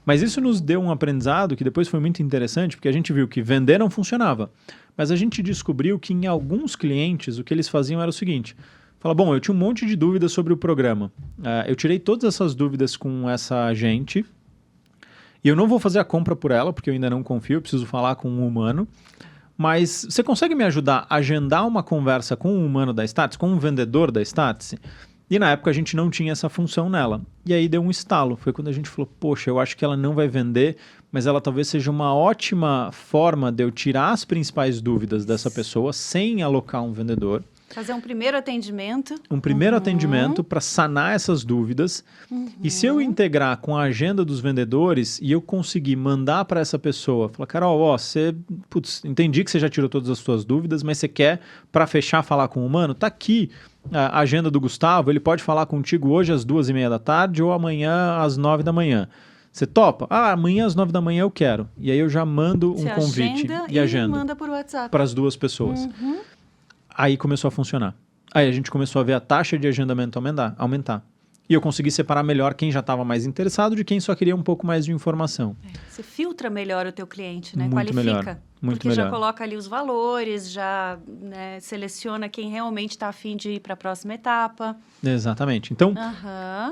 Mas isso nos deu um aprendizado que depois foi muito interessante, porque a gente viu que vender não funcionava. Mas a gente descobriu que em alguns clientes o que eles faziam era o seguinte: fala, bom, eu tinha um monte de dúvidas sobre o programa. Eu tirei todas essas dúvidas com essa agente e eu não vou fazer a compra por ela, porque eu ainda não confio, eu preciso falar com um humano. Mas você consegue me ajudar a agendar uma conversa com um humano da Status, com um vendedor da Status? E na época a gente não tinha essa função nela. E aí deu um estalo. Foi quando a gente falou, poxa, eu acho que ela não vai vender, mas ela talvez seja uma ótima forma de eu tirar as principais dúvidas dessa pessoa sem alocar um vendedor. Fazer um primeiro atendimento. Um primeiro atendimento para sanar essas dúvidas. E se eu integrar com a agenda dos vendedores e eu conseguir mandar para essa pessoa, falar, Carol, entendi que você já tirou todas as suas dúvidas, mas você quer, para fechar, falar com o humano? Tá aqui a agenda do Gustavo, ele pode falar contigo hoje às 2:30 ou amanhã às 9 da manhã. Você topa? Amanhã às 9 da manhã eu quero. E aí eu já mando um convite e agenda manda por WhatsApp para as duas pessoas. Aí começou a funcionar. Aí a gente começou a ver a taxa de agendamento aumentar. E eu consegui separar melhor quem já estava mais interessado de quem só queria um pouco mais de informação. Você filtra melhor o teu cliente, né? Muito Qualifica. Melhor. Muito porque melhor. Já coloca ali os valores, já seleciona quem realmente está afim de ir para a próxima etapa. Exatamente. Então,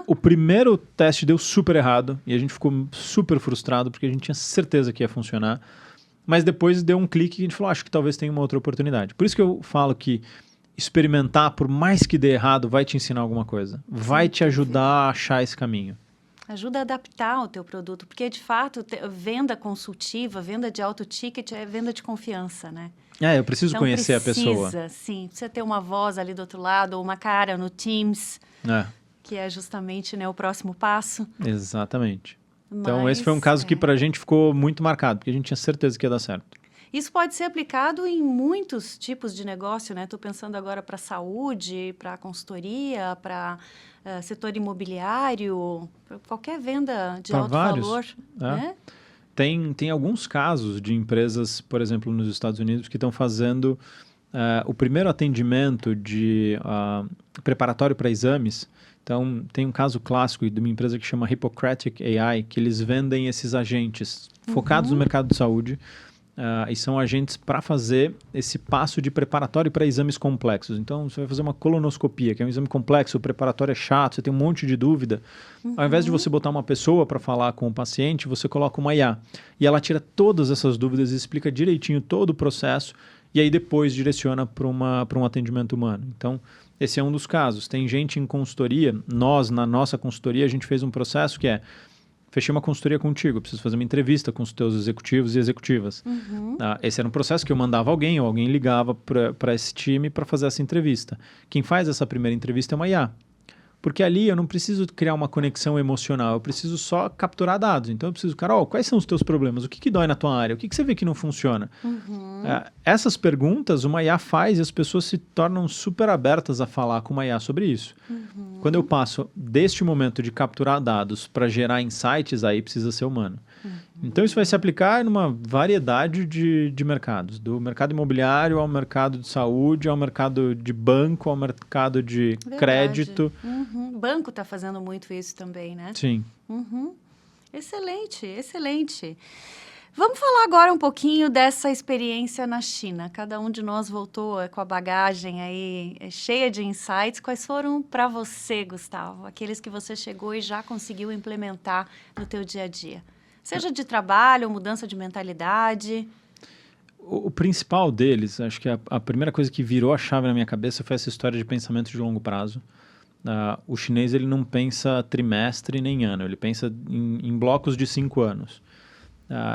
o primeiro teste deu super errado e a gente ficou super frustrado porque a gente tinha certeza que ia funcionar. Mas depois deu um clique e a gente falou, acho que talvez tenha uma outra oportunidade. Por isso que eu falo que experimentar, por mais que dê errado, vai te ensinar alguma coisa. Vai te ajudar a achar esse caminho. Ajuda a adaptar o teu produto, porque de fato, venda consultiva, venda de alto ticket é venda de confiança, né? Eu preciso conhecer a pessoa. Precisa ter uma voz ali do outro lado, ou uma cara no Teams, que é justamente o próximo passo. Exatamente. Então, esse foi um caso que para a gente ficou muito marcado, porque a gente tinha certeza que ia dar certo. Isso pode ser aplicado em muitos tipos de negócio, né? Estou pensando agora para saúde, para consultoria, para setor imobiliário, para qualquer venda de alto valor. Né? Tem alguns casos de empresas, por exemplo, nos Estados Unidos, que estão fazendo o primeiro atendimento de preparatório para exames. Então, tem um caso clássico de uma empresa que chama Hippocratic AI, que eles vendem esses agentes focados no mercado de saúde e são agentes para fazer esse passo de preparatório para exames complexos. Então, você vai fazer uma colonoscopia, que é um exame complexo, o preparatório é chato, você tem um monte de dúvida. Ao invés de você botar uma pessoa para falar com o paciente, você coloca uma IA. E ela tira todas essas dúvidas e explica direitinho todo o processo e aí depois direciona para um atendimento humano. Então, esse é um dos casos. Tem gente em consultoria, na nossa consultoria, a gente fez um processo que fechei uma consultoria contigo, preciso fazer uma entrevista com os teus executivos e executivas. Esse era um processo que eu mandava alguém, ou alguém ligava para esse time para fazer essa entrevista. Quem faz essa primeira entrevista é uma IA. Porque ali eu não preciso criar uma conexão emocional, eu preciso só capturar dados. Então eu preciso, Carol, quais são os teus problemas? O que dói na tua área? O que você vê que não funciona? Essas perguntas uma IA faz e as pessoas se tornam super abertas a falar com uma IA sobre isso. Quando eu passo deste momento de capturar dados para gerar insights, aí precisa ser humano. Então isso vai se aplicar numa variedade de mercados, do mercado imobiliário ao mercado de saúde, ao mercado de banco, ao mercado de crédito. O banco está fazendo muito isso também, né? Sim. Excelente, excelente. Vamos falar agora um pouquinho dessa experiência na China. Cada um de nós voltou com a bagagem aí cheia de insights. Quais foram para você, Gustavo? Aqueles que você chegou e já conseguiu implementar no teu dia a dia? Seja de trabalho, mudança de mentalidade. O principal deles, acho que a primeira coisa que virou a chave na minha cabeça foi essa história de pensamento de longo prazo. O chinês ele não pensa trimestre nem ano, ele pensa em blocos de 5 anos.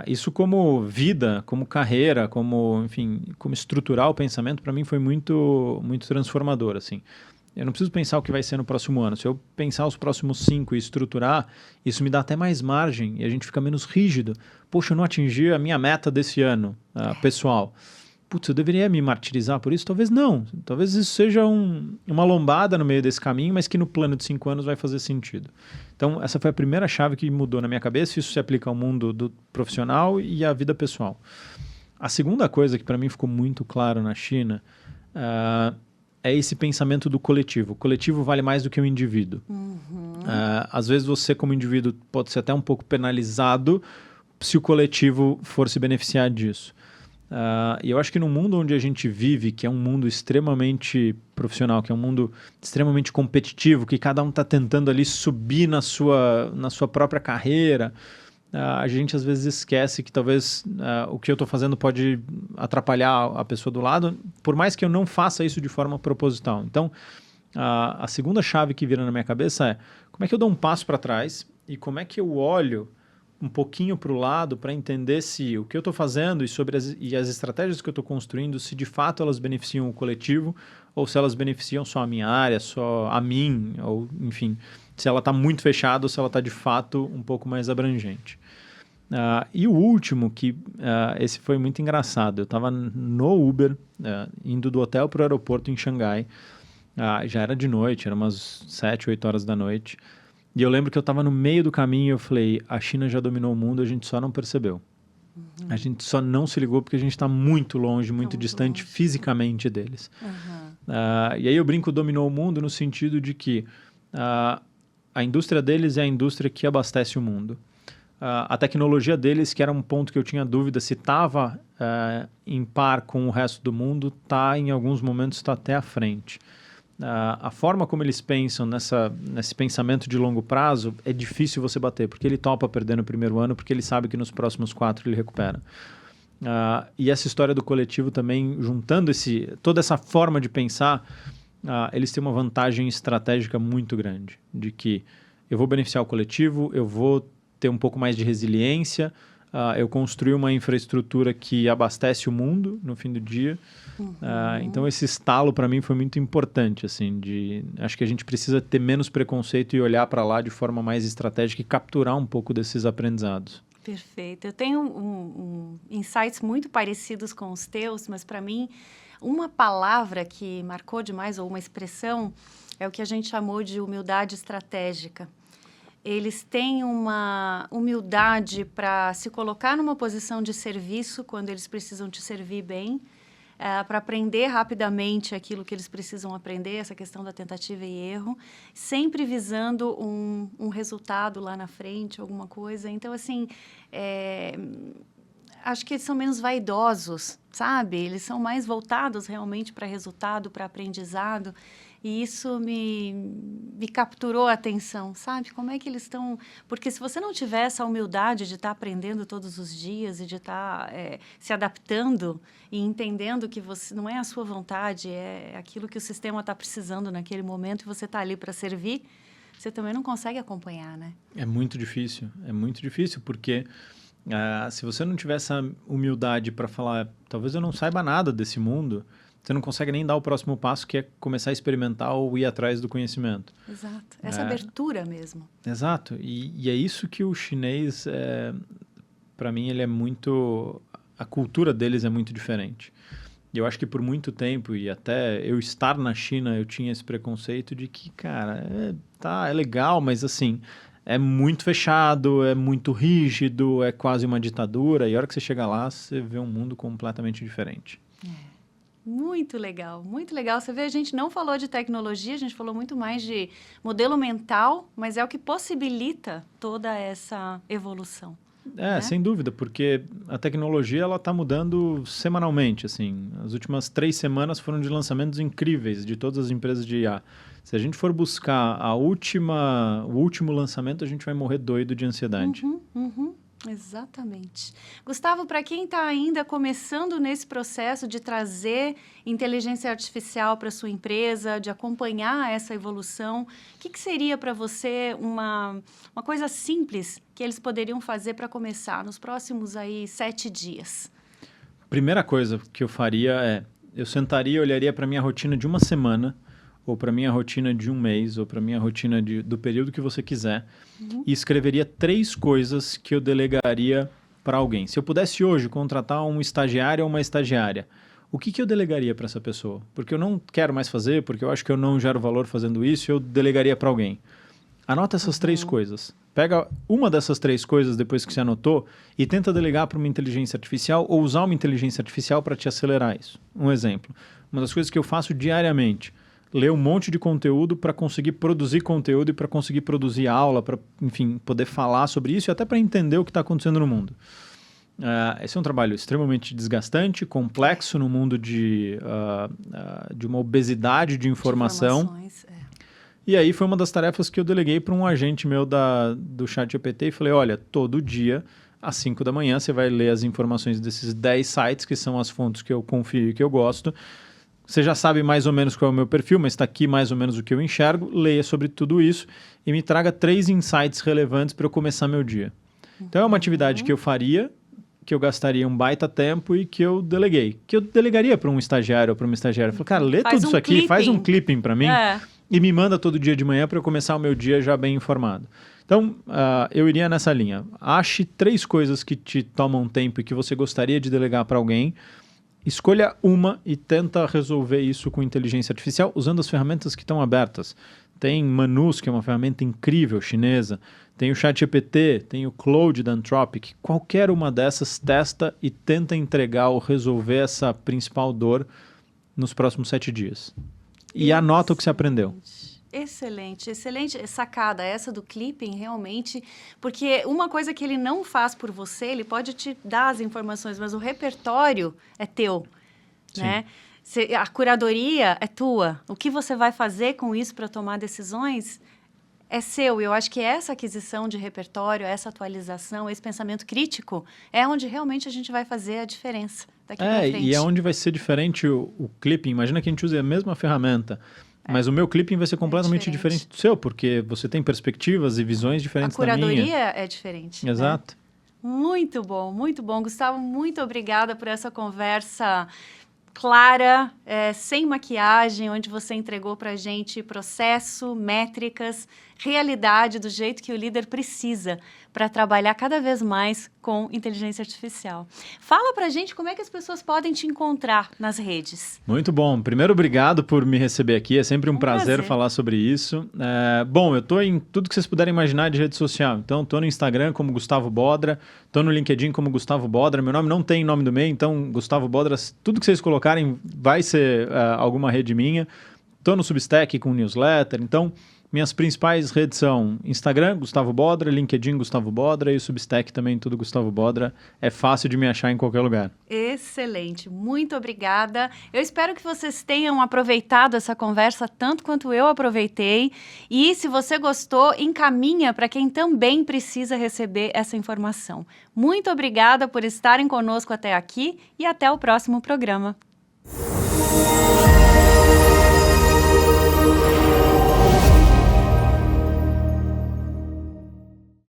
Isso como vida, como carreira, como estruturar o pensamento, para mim foi muito, muito transformador, assim. Eu não preciso pensar o que vai ser no próximo ano. Se eu pensar os próximos 5 e estruturar, isso me dá até mais margem e a gente fica menos rígido. Poxa, eu não atingi a minha meta desse ano, pessoal. Putz, eu deveria me martirizar por isso? Talvez não. Talvez isso seja uma lombada no meio desse caminho, mas que no plano de 5 anos vai fazer sentido. Então, essa foi a primeira chave que mudou na minha cabeça. Isso se aplica ao mundo do profissional e à vida pessoal. A segunda coisa que para mim ficou muito claro na China é esse pensamento do coletivo. O coletivo vale mais do que o indivíduo. Às vezes você, como indivíduo, pode ser até um pouco penalizado se o coletivo for se beneficiar disso. E eu acho que no mundo onde a gente vive, que é um mundo extremamente profissional, que é um mundo extremamente competitivo, que cada um está tentando ali subir na sua própria carreira, a gente às vezes esquece que talvez o que eu estou fazendo pode atrapalhar a pessoa do lado, por mais que eu não faça isso de forma proposital. Então, a segunda chave que vira na minha cabeça é como é que eu dou um passo para trás e como é que eu olho um pouquinho para o lado para entender se o que eu estou fazendo e as estratégias que eu estou construindo, se de fato elas beneficiam o coletivo ou se elas beneficiam só a minha área, só a mim, ou enfim, se ela está muito fechada ou se ela está de fato um pouco mais abrangente. E o último, esse foi muito engraçado, eu estava no Uber, indo do hotel para o aeroporto em Xangai, já era de noite, era umas 7, 8 horas da noite, e eu lembro que eu estava no meio do caminho e eu falei, a China já dominou o mundo, a gente só não percebeu. A gente só não se ligou porque a gente está muito longe, muito distante fisicamente deles. E aí eu brinco, dominou o mundo no sentido de que a indústria deles é a indústria que abastece o mundo. A tecnologia deles, que era um ponto que eu tinha dúvida se estava em par com o resto do mundo, em alguns momentos está até à frente. A forma como eles pensam nesse pensamento de longo prazo é difícil você bater, porque ele topa perder no primeiro ano, porque ele sabe que nos próximos 4 ele recupera. E essa história do coletivo também, juntando toda essa forma de pensar, eles têm uma vantagem estratégica muito grande, de que eu vou beneficiar o coletivo, eu vou ter um pouco mais de resiliência, eu construí uma infraestrutura que abastece o mundo no fim do dia. Então esse estalo para mim foi muito importante, assim, acho que a gente precisa ter menos preconceito e olhar para lá de forma mais estratégica e capturar um pouco desses aprendizados. Perfeito. Eu tenho insights muito parecidos com os teus, mas para mim uma palavra que marcou demais, ou uma expressão, é o que a gente chamou de humildade estratégica. Eles têm uma humildade para se colocar numa posição de serviço quando eles precisam te servir bem, para aprender rapidamente aquilo que eles precisam aprender, essa questão da tentativa e erro, sempre visando um resultado lá na frente, alguma coisa. Então, assim, acho que eles são menos vaidosos, sabe? Eles são mais voltados realmente para resultado, para aprendizado. E isso me capturou a atenção, sabe? Como é que eles estão... Porque se você não tiver essa humildade de estar aprendendo todos os dias e de estar se adaptando e entendendo que não é a sua vontade, é aquilo que o sistema está precisando naquele momento e você está ali para servir, você também não consegue acompanhar, né? É muito difícil porque se você não tiver essa humildade para falar, talvez eu não saiba nada desse mundo, você não consegue nem dar o próximo passo, que é começar a experimentar ou ir atrás do conhecimento. Exato. Essa abertura mesmo. Exato. E é isso que o chinês, para mim, ele é muito... A cultura deles é muito diferente. E eu acho que por muito tempo, e até eu estar na China, eu tinha esse preconceito de que, cara, é legal, mas assim, é muito fechado, é muito rígido, é quase uma ditadura. E a hora que você chega lá, você vê um mundo completamente diferente. Muito legal, muito legal. Você vê, a gente não falou de tecnologia, a gente falou muito mais de modelo mental, mas é o que possibilita toda essa evolução. Né? Sem dúvida, porque a tecnologia ela está mudando semanalmente. Assim, as últimas 3 semanas foram de lançamentos incríveis de todas as empresas de IA. Se a gente for buscar o último lançamento, a gente vai morrer doido de ansiedade. Exatamente. Gustavo, para quem está ainda começando nesse processo de trazer inteligência artificial para sua empresa, de acompanhar essa evolução, o que seria para você uma coisa simples que eles poderiam fazer para começar nos próximos 7 dias? Primeira coisa que eu faria eu sentaria e olharia para a minha rotina de uma semana, ou para a minha rotina de um mês, ou para a minha rotina do período que você quiser, e escreveria 3 coisas que eu delegaria para alguém. Se eu pudesse hoje contratar um estagiário ou uma estagiária, o que eu delegaria para essa pessoa? Porque eu não quero mais fazer, porque eu acho que eu não gero valor fazendo isso, eu delegaria para alguém. Anota essas 3 coisas. Pega uma dessas 3 coisas depois que você anotou e tenta delegar para uma inteligência artificial ou usar uma inteligência artificial para te acelerar isso. Um exemplo. Uma das coisas que eu faço diariamente, ler um monte de conteúdo para conseguir produzir conteúdo e para conseguir produzir aula, para, enfim, poder falar sobre isso e até para entender o que está acontecendo no mundo. Esse é um trabalho extremamente desgastante, complexo no mundo de uma obesidade de informação. E aí foi uma das tarefas que eu deleguei para um agente meu do ChatGPT e falei, olha, todo dia, às 5 da manhã, você vai ler as informações desses 10 sites, que são as fontes que eu confio e que eu gosto. Você já sabe mais ou menos qual é o meu perfil, mas está aqui mais ou menos o que eu enxergo. Leia sobre tudo isso e me traga 3 insights relevantes para eu começar meu dia. Então é uma atividade que eu faria, que eu gastaria um baita tempo e que eu deleguei. Que eu delegaria para um estagiário ou para uma estagiária. Eu falei, cara, lê tudo isso aqui, faz um clipping para mim. E me manda todo dia de manhã para eu começar o meu dia já bem informado. Então, eu iria nessa linha. Ache 3 coisas que te tomam tempo e que você gostaria de delegar para alguém. Escolha uma e tenta resolver isso com inteligência artificial usando as ferramentas que estão abertas. Tem Manus, que é uma ferramenta incrível, chinesa. Tem o ChatGPT, tem o Claude da Anthropic. Qualquer uma dessas, testa e tenta entregar ou resolver essa principal dor nos próximos 7 dias. E anota o que você aprendeu. Excelente sacada essa do clipping, realmente, porque uma coisa que ele não faz por você, ele pode te dar as informações, mas o repertório é teu, né? A curadoria é tua. O que você vai fazer com isso para tomar decisões é seu. E eu acho que essa aquisição de repertório, essa atualização, esse pensamento crítico é onde realmente a gente vai fazer a diferença daqui para frente. E é onde vai ser diferente o clipping. Imagina que a gente use a mesma ferramenta, mas o meu clipping vai ser completamente diferente do seu, porque você tem perspectivas e visões diferentes da minha. A curadoria é diferente. Exato. Né? Muito bom, muito bom. Gustavo, muito obrigada por essa conversa clara, sem maquiagem, onde você entregou para a gente processo, métricas, realidade do jeito que o líder precisa para trabalhar cada vez mais com inteligência artificial. Fala para a gente como é que as pessoas podem te encontrar nas redes. Muito bom. Primeiro, obrigado por me receber aqui. É sempre um prazer falar sobre isso. Bom, eu estou em tudo que vocês puderem imaginar de rede social. Então, estou no Instagram como Gustavo Bodra, estou no LinkedIn como Gustavo Bodra. Meu nome não tem nome do meio, então Gustavo Bodra, tudo que vocês colocarem vai ser alguma rede minha. Estou no Substack com newsletter, então minhas principais redes são Instagram, Gustavo Bodra, LinkedIn, Gustavo Bodra e o Substack também, tudo Gustavo Bodra. É fácil de me achar em qualquer lugar. Excelente, muito obrigada. Eu espero que vocês tenham aproveitado essa conversa tanto quanto eu aproveitei. E se você gostou, encaminha para quem também precisa receber essa informação. Muito obrigada por estarem conosco até aqui e até o próximo programa.